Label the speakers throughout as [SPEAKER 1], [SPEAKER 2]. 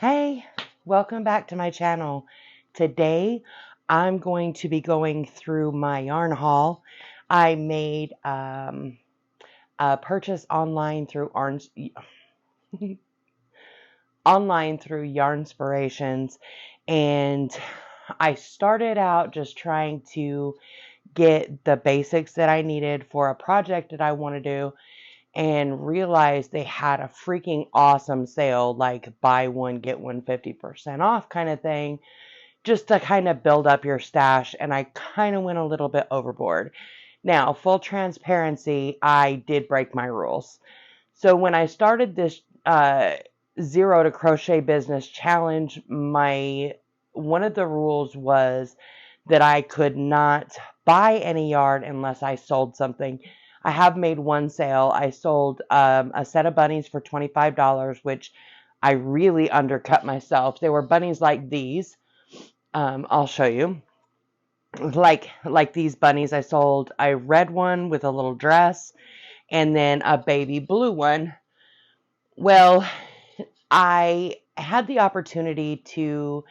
[SPEAKER 1] Hey, welcome back to my channel. Today, I'm going to be going through my yarn haul. I made a purchase online through Yarnspirations, and I started out just trying to get the basics that I needed for a project that I want to do, and realized they had a freaking awesome sale, like buy one get one 50% off kind of thing, just to kind of build up your stash. And I kind of went a little bit overboard. Now, full transparency, I did break my rules. So when I started this zero to crochet business challenge, one of the rules was that I could not buy any yarn unless I sold something. I have made one sale. I sold a set of bunnies for $25, which I really undercut myself. They were bunnies like these. I'll show you. Like these bunnies, I sold a red one with a little dress and then a baby blue one. Well, I had the opportunity to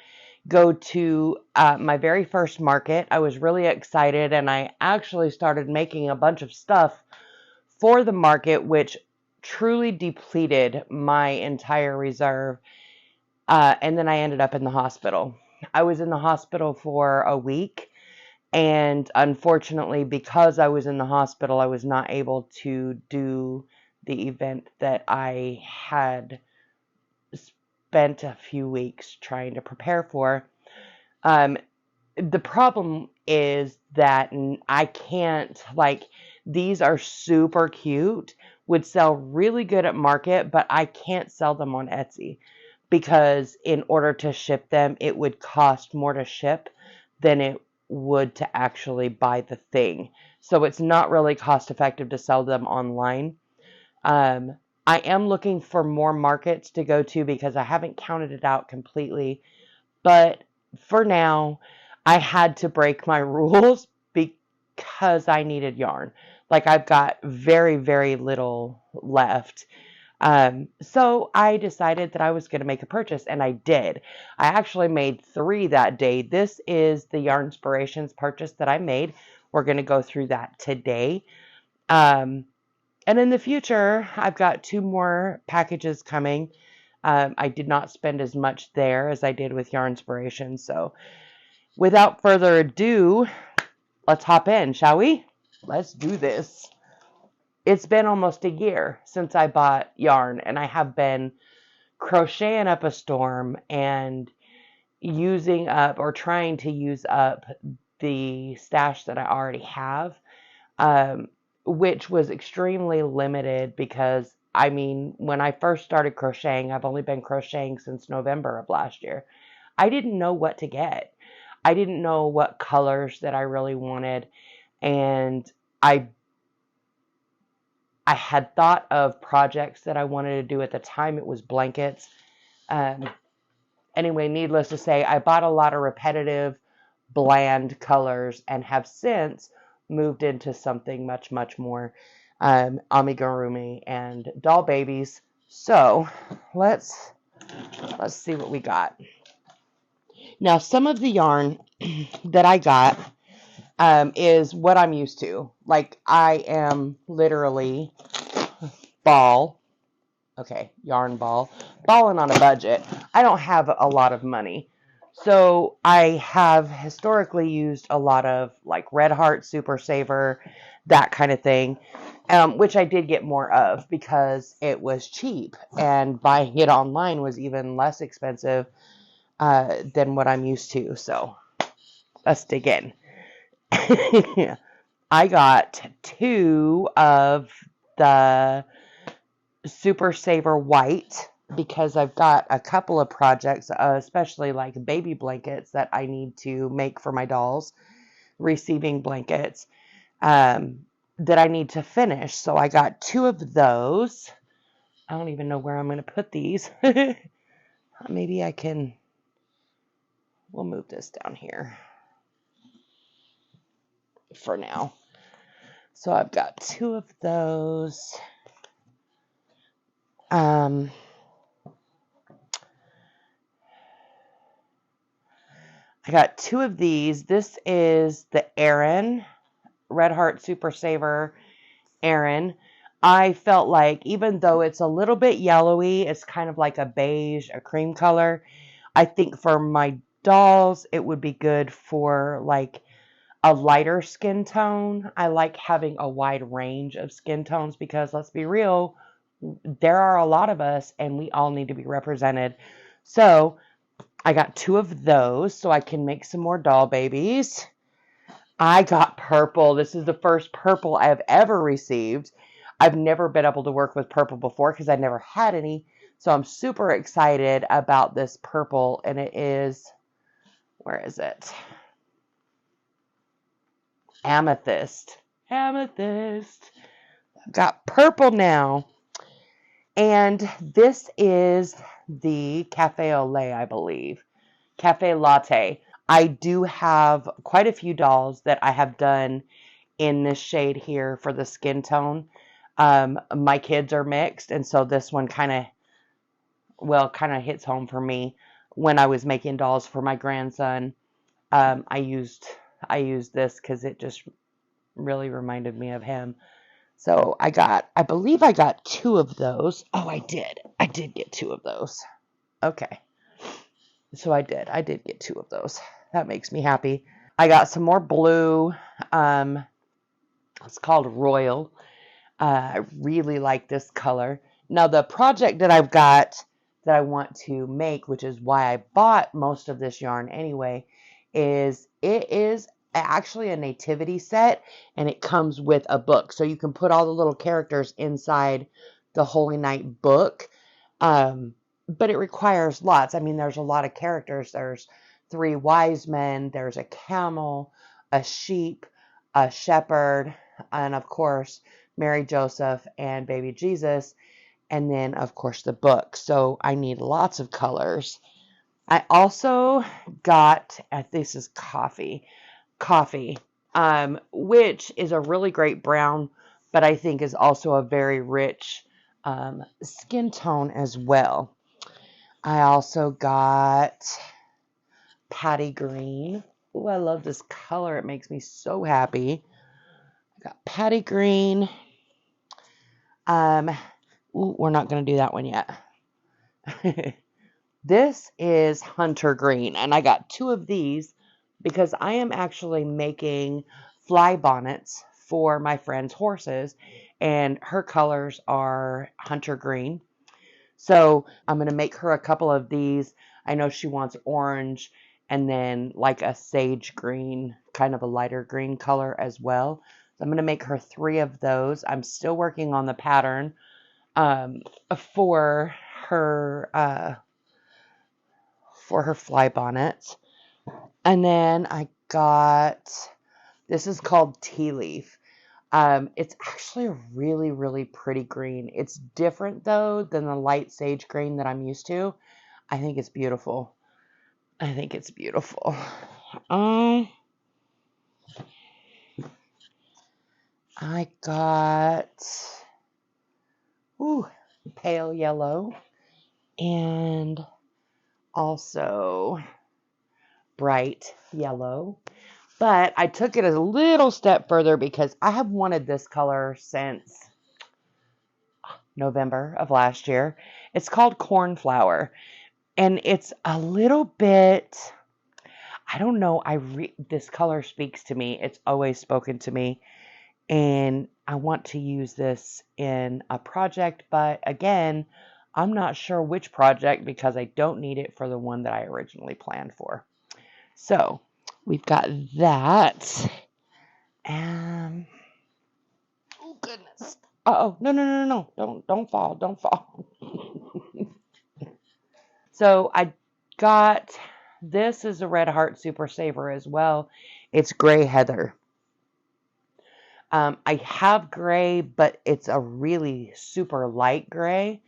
[SPEAKER 1] go to my very first market. I was really excited, and I actually started making a bunch of stuff for the market, which truly depleted my entire reserve. And then I ended up in the hospital. I was in the hospital for a week, and unfortunately, because I was in the hospital, I was not able to do the event that I had spent a few weeks trying to prepare for. The problem is that I can't, these are super cute, would sell really good at market, but I can't sell them on Etsy because in order to ship them, it would cost more to ship than it would to actually buy the thing. So it's not really cost effective to sell them online. I am looking for more markets to go to because I haven't counted it out completely. But for now, I had to break my rules because I needed yarn. Like, I've got very, very little left. So I decided that I was going to make a purchase, and I did. I actually made 3 that day. This is the Yarnspirations purchase that I made. We're going to go through that today. And in the future, I've got 2 more packages coming. I did not spend as much there as I did with Yarnspirations. So without further ado, let's hop in, shall we? Let's do this. It's been almost a year since I bought yarn, and I have been crocheting up a storm and using up or trying to use up the stash that I already have, which was extremely limited because, I mean, when I first started crocheting, I've only been crocheting since November of last year. I didn't know what to get. I didn't know what colors that I really wanted, and I had thought of projects that I wanted to do at the time. It was blankets. Anyway, needless to say, I bought a lot of repetitive, bland colors and have since moved into something much, much more amigurumi and doll babies. So let's see what we got. Now, some of the yarn that I got is what I'm used to. Like, I am literally yarn balling on a budget. I don't have a lot of money. So I have historically used a lot of like Red Heart, Super Saver, that kind of thing, which I did get more of because it was cheap, and buying it online was even less expensive than what I'm used to. So let's dig in. I got 2 of the Super Saver White because I've got a couple of projects, especially like baby blankets that I need to make for my dolls, receiving blankets that I need to finish. So I got 2 of those. I don't even know where I'm going to put these. Maybe we'll move this down here for now. So I've got 2 of those. I got 2 of these. This is the Aran, Red Heart Super Saver Aran. I felt like even though it's a little bit yellowy, it's kind of like a beige, a cream color. I think for my dolls, it would be good for like a lighter skin tone. I like having a wide range of skin tones because let's be real, there are a lot of us and we all need to be represented. So I got 2 of those so I can make some more doll babies. I got purple. This is the first purple I have ever received. I've never been able to work with purple before because I never had any. So I'm super excited about this purple. And it is, where is it? Amethyst. Amethyst. I've got purple now. And this is the Cafe au lait, I believe. Cafe latte. I do have quite a few dolls that I have done in this shade here for the skin tone. My kids are mixed, and so this one kind of hits home for me. When I was making dolls for my grandson, I used this because it just really reminded me of him. So I believe I got 2 of those. Oh, I did get 2 of those. Okay. So I did get 2 of those. That makes me happy. I got some more blue. It's called Royal. I really like this color. Now the project that I've got that I want to make, which is why I bought most of this yarn anyway, is it is actually a nativity set and it comes with a book. So you can put all the little characters inside the Holy Night book. But it requires lots. I mean, there's a lot of characters. There's 3 wise men, there's a camel, a sheep, a shepherd, and of course, Mary, Joseph, and baby Jesus, and then of course the book. So I need lots of colors. I also got, this is coffee, which is a really great brown, but I think is also a very rich skin tone as well. I also got Patty Green. Oh, I love this color. It makes me so happy. I got Patty Green. We're not going to do that one yet. This is Hunter Green, and I got 2 of these because I am actually making fly bonnets for my friend's horses, and her colors are Hunter Green. So I'm going to make her a couple of these. I know she wants orange and then like a sage green, kind of a lighter green color as well. So I'm going to make her 3 of those. I'm still working on the pattern for her fly bonnets. And then I got, this is called Tea Leaf. It's actually a really, really pretty green. It's different though than the light sage green that I'm used to. I think it's beautiful. I think it's beautiful. I got pale yellow and also bright yellow. But I took it a little step further because I have wanted this color since November of last year. It's called Cornflower. And it's a little bit, I don't know, this color speaks to me. It's always spoken to me. And I want to use this in a project. But again, I'm not sure which project because I don't need it for the one that I originally planned for. So we've got that. Oh goodness. Uh-oh. No. Don't fall. Don't fall. So I got, this is a Red Heart Super Saver as well. It's Gray Heather. I have gray, but it's a really super light gray.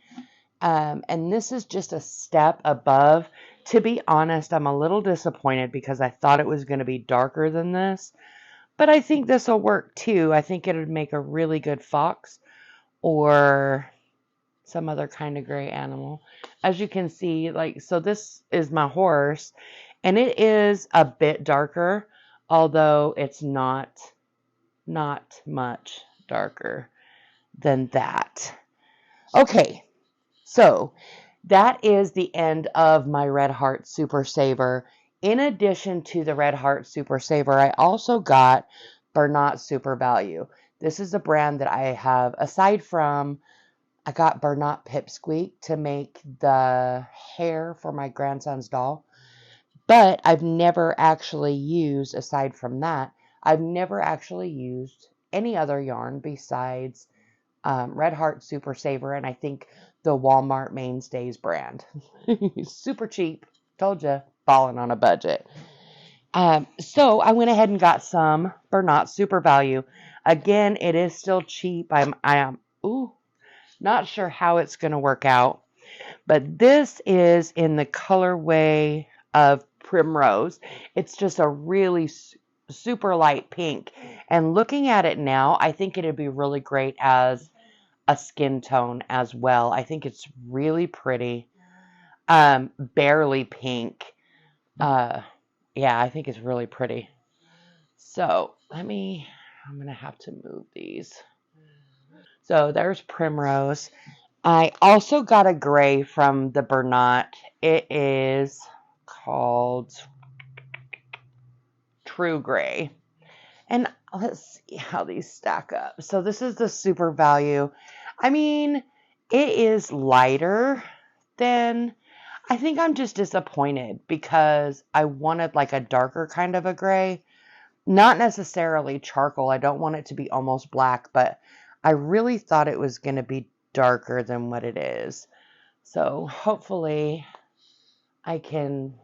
[SPEAKER 1] And this is just a step above. To be honest, I'm a little disappointed because I thought it was going to be darker than this. But I think this will work too. I think it would make a really good fox or some other kind of gray animal. As you can see, like, so this is my horse. And it is a bit darker, although it's not much darker than that. Okay, so that is the end of my Red Heart Super Saver. In addition to the Red Heart Super Saver, I also got Bernat Super Value. This is a brand that I have, aside from, I got Bernat Pipsqueak to make the hair for my grandson's doll. But I've never actually used, aside from that, I've never actually used any other yarn besides Red Heart Super Saver, and I think the Walmart Mainstays brand. Super cheap. Told you, balling on a budget. So I went ahead and got some Bernat Super Value. Again, it is still cheap. I am not sure how it's going to work out, but this is in the colorway of Primrose. It's just a really super light pink. And looking at it now, I think it'd be really great as a skin tone as well. I think it's really pretty. Barely pink. Yeah, I think it's really pretty. So I'm going to have to move these. So there's Primrose. I also got a gray from the Bernat. It is called True Gray. And let's see how these stack up. So this is the Super Value. I mean, it is lighter than, I think I'm just disappointed because I wanted like a darker kind of a gray. Not necessarily charcoal. I don't want it to be almost black, but I really thought it was going to be darker than what it is. So hopefully I can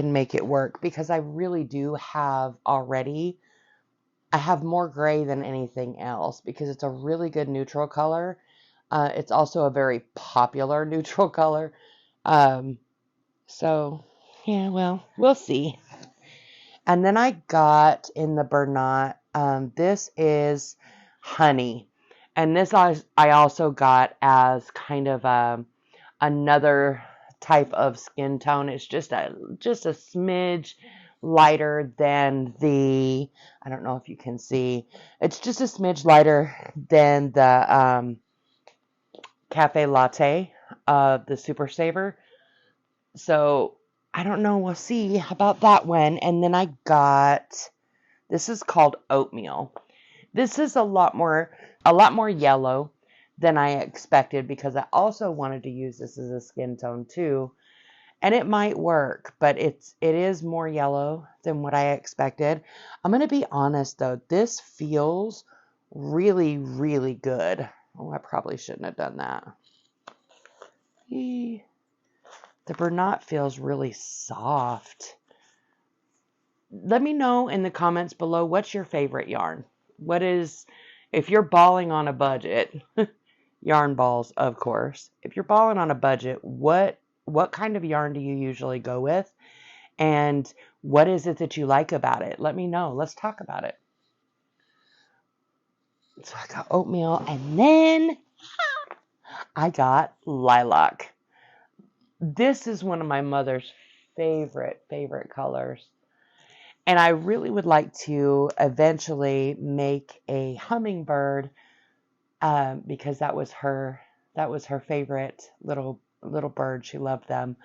[SPEAKER 1] make it work because I really do have already, I have more gray than anything else because it's a really good neutral color. It's also a very popular neutral color. So yeah, well, we'll see. And then I got in the Bernat, this is Honey. And this I also got as kind of another type of skin tone. It's just a smidge lighter than the, I don't know if you can see, it's just a smidge lighter than the Cafe Latte, the Super Saver. So I don't know. We'll see about that one. And then I got, this is called Oatmeal. This is a lot more yellow than I expected because I also wanted to use this as a skin tone too. And it might work, but it is more yellow than what I expected. I'm going to be honest though, this feels really, really good. Oh, I probably shouldn't have done that. The Bernat feels really soft. Let me know in the comments below, what's your favorite yarn? What is, if you're balling on a budget, yarn balls, of course. If you're balling on a budget, what kind of yarn do you usually go with? And what is it that you like about it? Let me know. Let's talk about it. So I got Oatmeal, and then I got Lilac. This is one of my mother's favorite colors. And I really would like to eventually make a hummingbird because that was her favorite little bird. She loved them.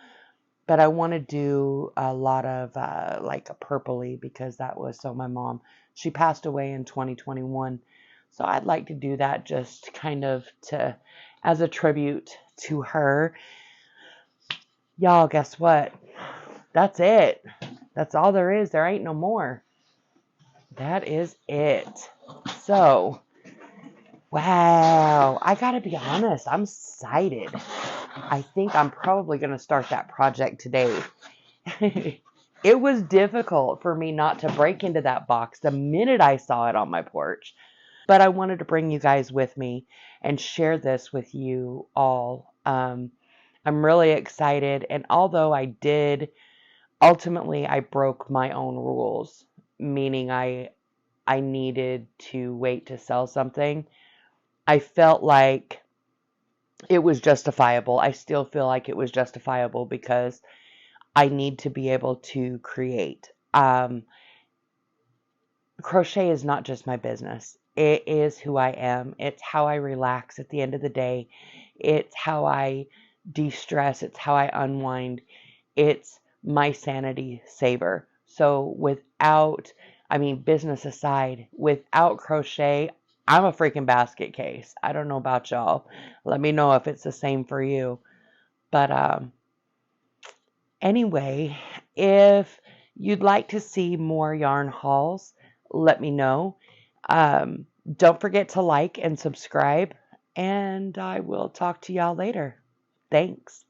[SPEAKER 1] But I want to do a lot of like a purpley because that was, so my mom, she passed away in 2021. So I'd like to do that just kind of as a tribute to her. Y'all, guess what? That's it. That's all there is. There ain't no more. That is it. So, wow. I gotta be honest. I'm excited. I think I'm probably going to start that project today. It was difficult for me not to break into that box the minute I saw it on my porch. But I wanted to bring you guys with me and share this with you all. I'm really excited. And although I did, ultimately, I broke my own rules, meaning I needed to wait to sell something. I felt like it was justifiable. I still feel like it was justifiable because I need to be able to create. Crochet is not just my business. It is who I am. It's how I relax at the end of the day. It's how I de-stress. It's how I unwind. It's my sanity saver. So business aside, without crochet, I'm a freaking basket case. I don't know about y'all. Let me know if it's the same for you. But anyway, if you'd like to see more yarn hauls, let me know. Don't forget to like and subscribe, and I will talk to y'all later. Thanks.